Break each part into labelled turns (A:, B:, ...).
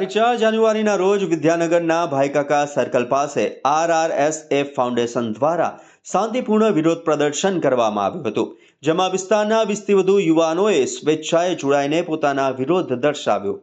A: 4 જાન્યુઆરીના રોજ વિદ્યાનગરના ભાઈકાકા સર્કલ પાસે RRSF ફાઉન્ડેશન દ્વારા શાંતિપૂર્ણ વિરોધ પ્રદર્શન કરવામાં આવ્યું હતું, જેમાં વિસ્તારના 20થી વધુ યુવાનોએ સ્વેચ્છાએ જોડાઈને પોતાના વિરોધ દર્શાવ્યો.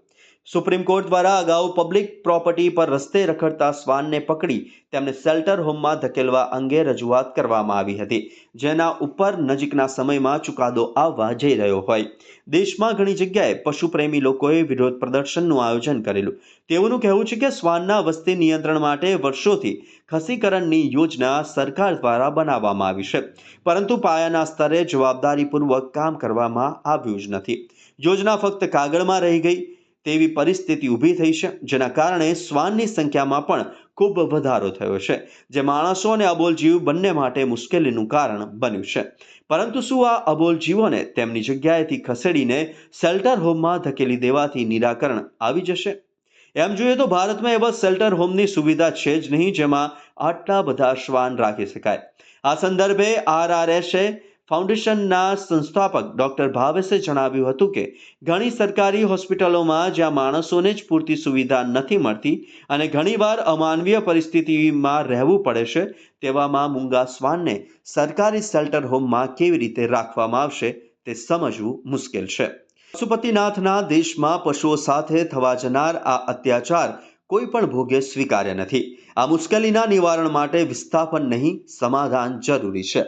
A: સુપ્રીમ કોર્ટ દ્વારા અગાઉ પબ્લિક પ્રોપર્ટી પર રસ્તે રખડતા શ્વાનને પકડી તેમને શેલ્ટર હોમમાં ધકેલવા અંગે રજૂઆત કરવામાં આવી હતી, જેના ઉપર નજીકના સમયમાં ચુકાદો આવવા જઈ રહ્યો હોય. દેશમાં ઘણી જગ્યાએ પશુપ્રેમી લોકોએ વિરોધ પ્રદર્શનનું આયોજન કરેલું. તેઓનું કહેવું છે કે શ્વાનના વસ્તી નિયંત્રણ માટે વર્ષોથી ખસીકરણની યોજના સરકાર દ્વારા બનાવવામાં આવી છે, પરંતુ પાયાના સ્તરે જવાબદારીપૂર્વક કામ કરવામાં આવ્યું જ નથી. યોજના ફક્ત કાગળમાં રહી ગઈ તેવી પરિસ્થિતિ ઊભી થઈ છે, જેના કારણે શ્વાનની સંખ્યામાં પણ ખૂબ વધારો થયો છે, જે માણસો અને અબોલ જીવ બંને માટે મુશ્કેલીનું કારણ બન્યું છે. પરંતુ શું આ અબોલ જીવોને તેમની જગ્યાએથી ખસેડીને શેલ્ટર હોમમાં ધકેલી દેવાથી નિરાકરણ આવી જશે? એમ જોઈએ તો ભારતમાં એવા શેલ્ટર હોમની સુવિધા છે જ નહીં જેમાં આટલા બધા શ્વાન રાખી શકાય. આ સંદર્ભે RRSA ફાઉન્ડેશનના સંસ્થાપક ડોક્ટર ભાવેશે જણાવ્યું હતું કે ઘણી સરકારી હોસ્પિટલોમાં જ્યાં માણસોને જ પૂરતી સુવિધા નથી મળતી અને ઘણીવાર અમાનવીય પરિસ્થિતિમાં રહેવું પડે છે, તેવામાં મૂંગા શ્વાનને સરકારી શેલ્ટર હોમમાં કેવી રીતે રાખવામાં આવશે તે સમજવું મુશ્કેલ છે. પશુપતિનાથના દેશમાં પશુઓ સાથે થવા જનાર આ અત્યાચાર કોઈ પણ ભોગે સ્વીકાર્ય નથી. આ મુશ્કેલીના નિવારણ માટે વિસ્થાપન નહીં, સમાધાન જરૂરી છે.